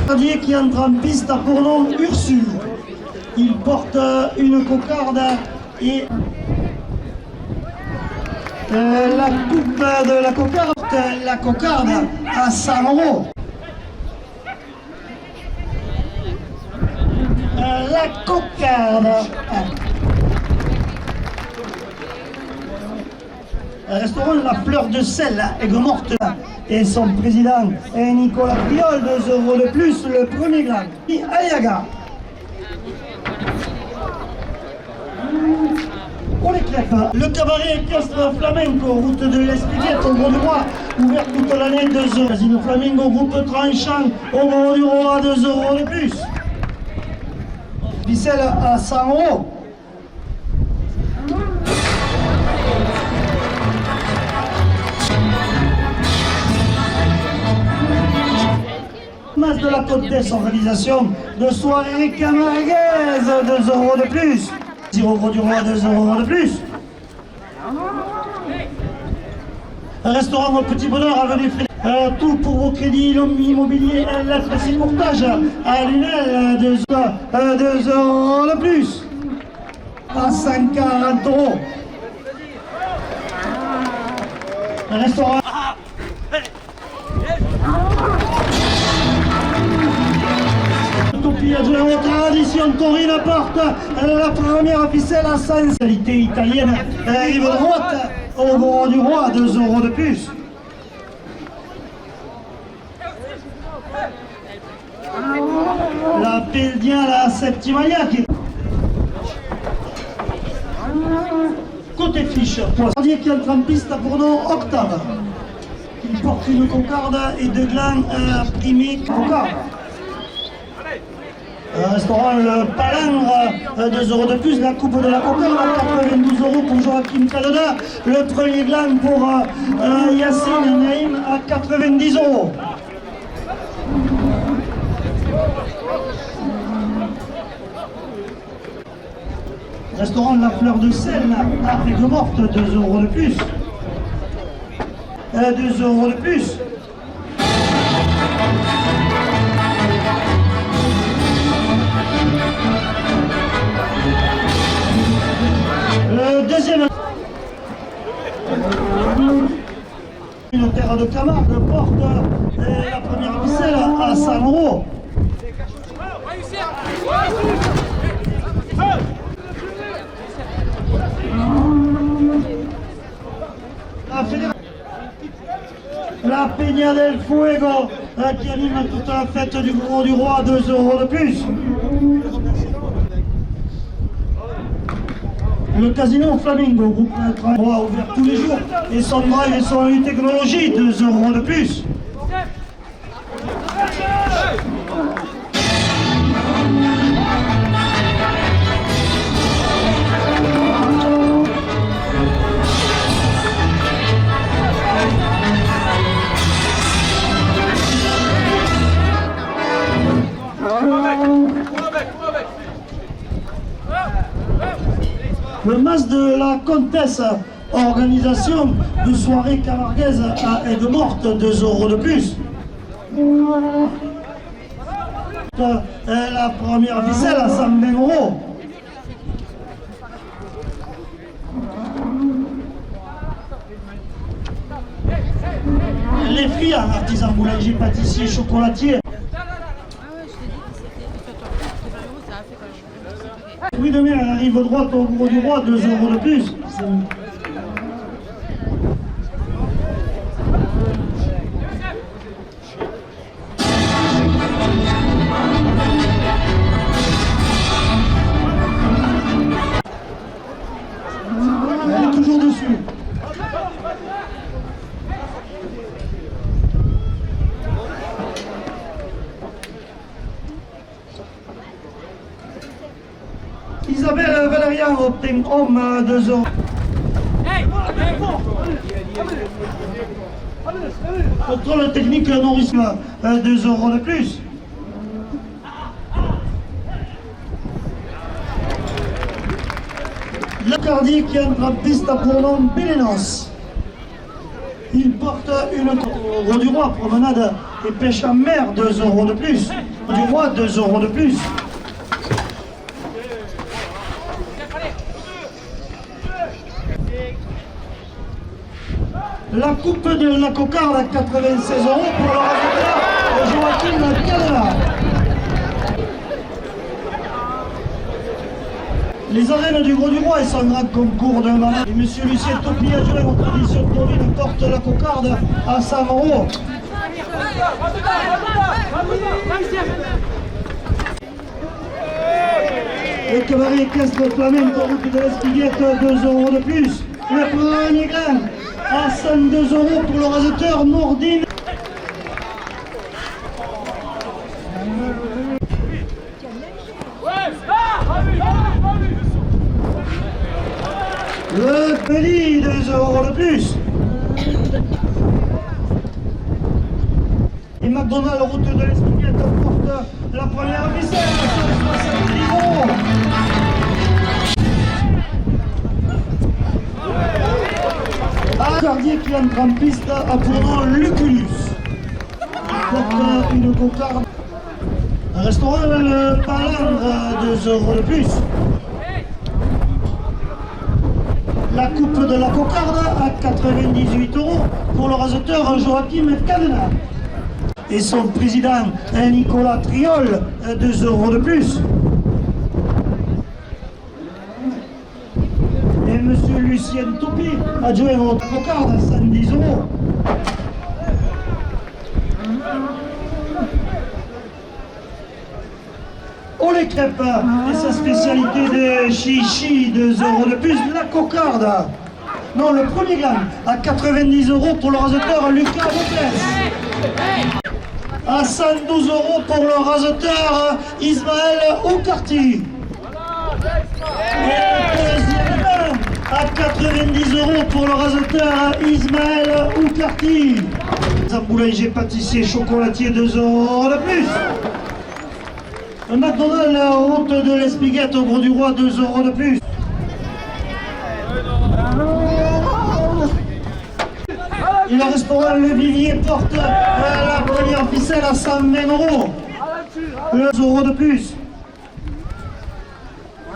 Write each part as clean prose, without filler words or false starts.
Cardier qui entre en piste a pour nom Ursule. Il porte une cocarde et la coupe de la cocarde à 100 €. La cocarde. Le restaurant La Fleur de Sel à Aigues-Mortes et son président Nicolas Priol, 2 € de plus, le premier gland. Ayaga. Pour les crêpes, le cabaret équestre flamenco, route de l'Espiguette au Gros du Roi, ouvert toute l'année, 2 €. Casino Flamingo, groupe tranchant au Gros du Roi, 2 € de plus. Ficelle à 100 €. Mas de la Côte organisation de soirée camarguaise, 2 € de plus. 0 € du Roi, 2 € de plus. Un restaurant au Petit Bonheur, avenue Frédéric. Tout pour vos crédits immobiliers, lettres et portage à Lunel, 2 € de plus. À 140 €. Un restaurant. De la tradition taurine porte la première ficelle à sensualité italienne, rive droite au Gros du Roi, 2 € de plus. La Peldia, la Septimania qui côté fiche, Cardier qui entre en piste pour nom Octave. Il porte une cocarde et 2 glands primés cocarde. Restaurant Le Palangre, 2 € de plus, la coupe de la cocarde à 92 € pour Joachim Cadena, le premier gland pour Yassine Naïm à 90 €. Restaurant La Fleur de Sel à Aigues-Mortes, 2 € de plus. 2 € de plus. Le deuxième, une terre de Camargue porte la première ficelle à 100 €. La Peña del Fuego qui anime toute la fête du Gros du Roi, 2 € de plus. Le Casino Flamingo, groupe Roi ouvert tous les jours, et son drive et son technologie, 2 € de plus. Le Mas de la Comtesse, organisation de soirée camarguaise à Aigues-Mortes, 2 € de plus. La première ficelle à 120 €. Les friands, artisans boulangers, pâtissiers, chocolatiers. Oui, demain, elle arrive droite au Gros du Roi, 2 € de plus. Elle est toujours dessus. Isabelle Valérian obtient homme 2 €. Contrôle technique nourrissement, 2 € de plus. Le Cardier qui entre en piste pour nom Pélénos. Il porte une Gros du Roi, promenade et pêche en mer, 2 € de plus. Du Roi, 2 € de plus. La coupe de la cocarde à 96 € pour le résultat Joachim Cadena. Les arènes du Gros du Roi et son grand concours de malade. Et monsieur Lucien Topi, adjoint aux traditions taurines, porte la cocarde à 100 €. Le cabaret équestre flamenco, route de l'Espiguette, 2 € de plus. Le premier grain à 102 € pour le raseteur Nourdine. Le Pelli, 2 € de plus. Et McDonald's, route de l'Espiguette, porte la première ficelle sur 70 €. Cardier qui entre en piste à tournant Luculus. Porte une cocarde. Un restaurant le Palandre, 2 € de plus. La coupe de la cocarde à 98 € pour le raseteur Joachim Cadena. Et son président Nicolas Triol, 2 € de plus. Et monsieur Lucien Topi, adjoint au cocarde à 110 €. Oh les crêpes, et sa spécialité de chichi, 2 € de plus, la cocarde. Non, le premier gamme, à 90 € pour le raseteur Lucas Lopez. À 112 € pour le raseteur Ismaël Oukarti. Et le deuxième gamme, à 90 € pour le raseteur Ismaël Oukarti. Un boulanger, pâtissier, chocolatier, 2 € de plus. Un McDonald's, route de l'Espiguette au Gros du Roi, 2 € de plus. Et le restaurant Le Vivier porte la première ficelle à 120 €. 2 € de plus.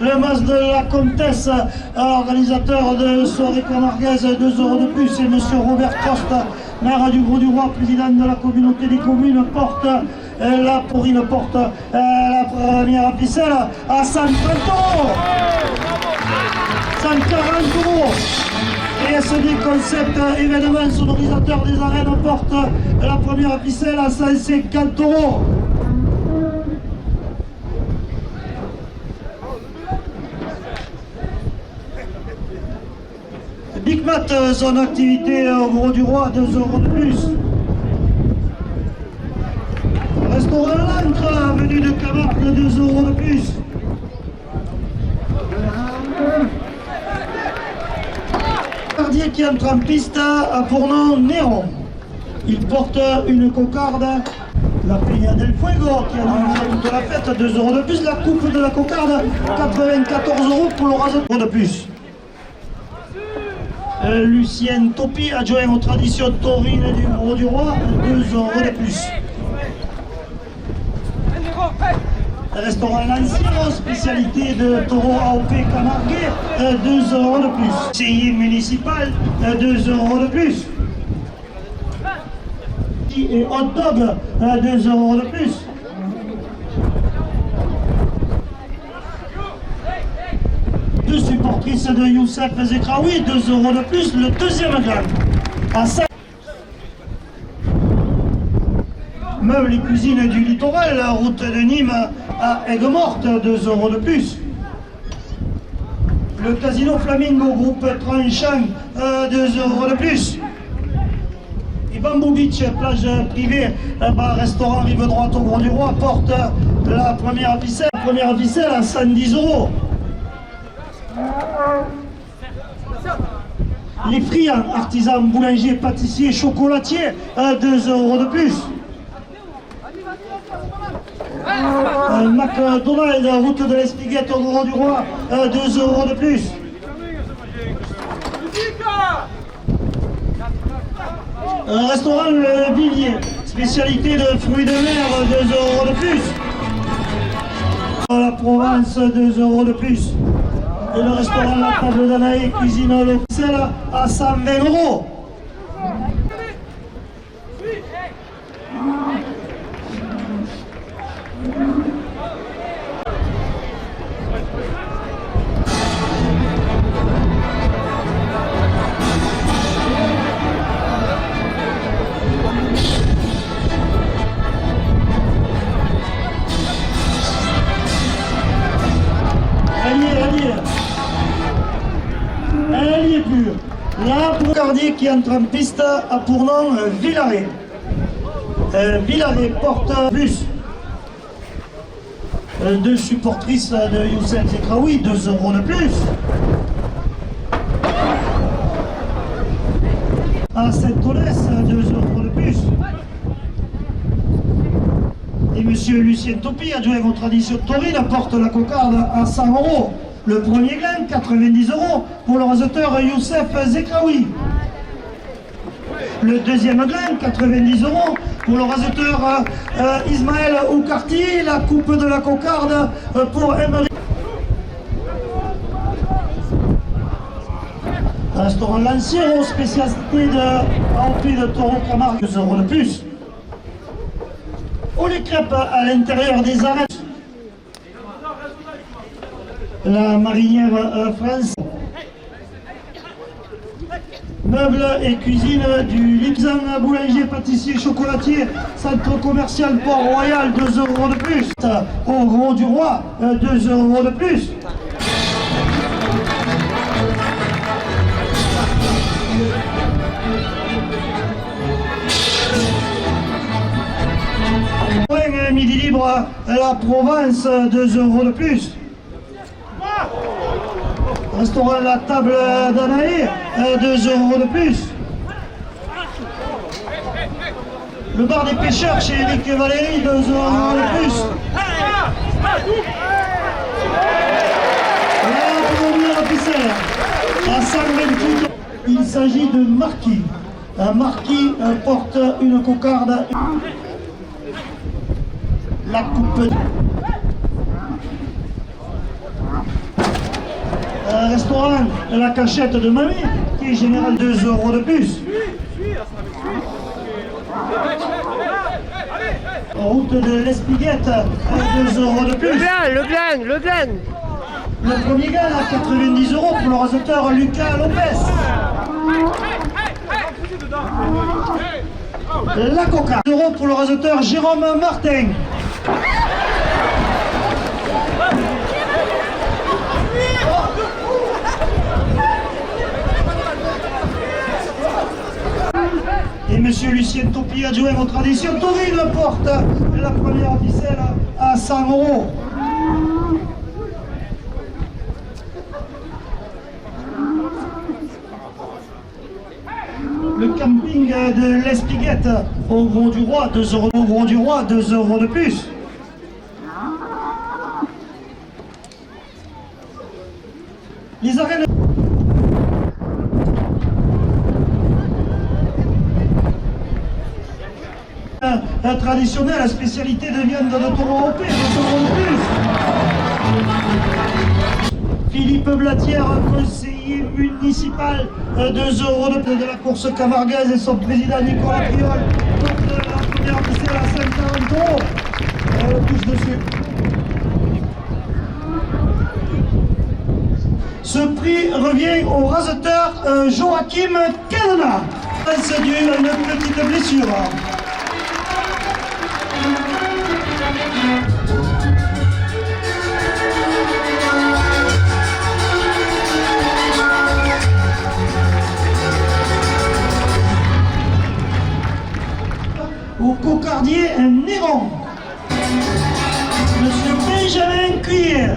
Le mas de la comtesse, organisateur de soirée camarguaise, 2 € de plus. Et monsieur Robert Costa, maire du Gros du Roi, président de la communauté des communes, porte la pourrine, porte la première ficelle à 130 €. 140 €. Et SD Concept événement sonorisateur des arènes porte la première ficelle à 150 €. Big Mat, son activité au Gros du Roi, 2 € de plus. Restaurant L'Ancre, avenue de Camargue, 2 € de plus. Cardier qui entre en piste à Fournon Néron. Il porte une cocarde. La Peña del Fuego qui a toute la fête, 2 € de plus. La coupe de la cocarde, 94 € pour le raseteur de plus. Lucien Topi, adjoint aux traditions taurines du Gros du Roi, 2 € de plus. Restaurant Lanciro, spécialité de taureau AOP Camargue, 2 € de plus. CI municipal, 2 € de plus. Et hot dog, 2 € de plus. Deux supportrices de Youssef Zekraoui, 2 € de plus, le deuxième gamme. À 5. Meubles et cuisines du littoral, route de Nîmes à Aigues-Mortes, 2 € de plus. Le casino Flamingo, groupe Tranchant, 2 € de plus. Et Bamboo Beach, plage privée, restaurant rive droite au Gros du Roi, porte la première ficelle à 110 €. Les friands, artisans, boulangers, pâtissiers, chocolatiers, 2 € de plus. McDonald's, route de l'Espiguette au Gros du Roi, 2 € de plus. Restaurant Le Villiers, spécialité de fruits de mer, 2 euros de plus. La Provence, 2 euros de plus. Et le restaurant La Table d'Anaï, cuisine locale, à 120 euros. Elle y est plus. Là, pour Cardier qui entre en piste a pour nom Villaret. Villaret porte plus. 2 supportrices de Youssef Zekraoui, 2 euros de plus. À Saint-Olès, 2 euros de plus. Et monsieur Lucien Topi, adjoint aux traditions taurines, porte la cocarde à 100 euros. Le premier gland, 90 euros pour le raseteur Youssef Zekraoui. Le deuxième gland, 90 euros pour le raseteur Ismaël Oukarti. La coupe de la cocarde pour Emery. Restaurant Lancier, spécialité de rempli de taureau Camargue, 2 euros de plus. Oh, les crêpes à l'intérieur des arêtes. La marinière France. Meubles et cuisine du Lipzan, boulanger, pâtissier, chocolatier, centre commercial Port-Royal, 2 euros de plus. Au Gros du Roi, 2 euros de plus. Midi libre, la Provence, 2 euros de plus. Restaurant La Table d'Anaï, 2 euros de plus. Le bar des pêcheurs chez Eric et Valérie, 2 euros de plus. La première officielle, à 128. Il s'agit de Marquis. Un Marquis porte une cocarde. La coupe. Restaurant La Cachette de Mamie, qui est général 2 euros de plus. Route de l'Espiguette, 2 euros de plus. Le gland. Le premier gars à 90 euros pour le raseteur Lucas Lopez. La Coca, 2 euros pour le raseteur Jérôme Martin. Et monsieur Lucien Topi, adjoint aux traditions taurines, porte la première ficelle à 100 euros. Le camping de l'Espiguette au Gros du Roi, 2 euros. Au Gros du Roi, 2 euros de plus. Les arènes traditionnelle, la spécialité de viande de taureau OP, 2 euros de plus. Philippe Blatière, conseiller municipal, 2 euros de la course camarguaise et son président Nicolas Priol, contre la première officielle à 140 euros. On le touche dessus. Ce prix revient au raseteur Joachim Cadena. C'est dû à une petite blessure. Au cocardier, un Néron. Monsieur Benjamin Cuillère.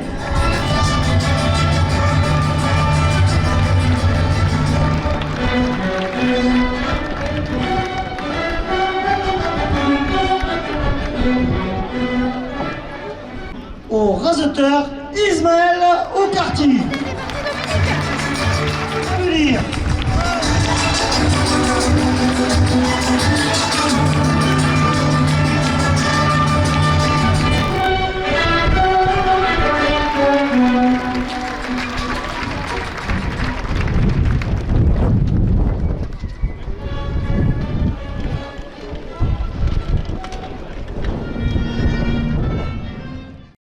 Au raseteur Ismaël Oukarti.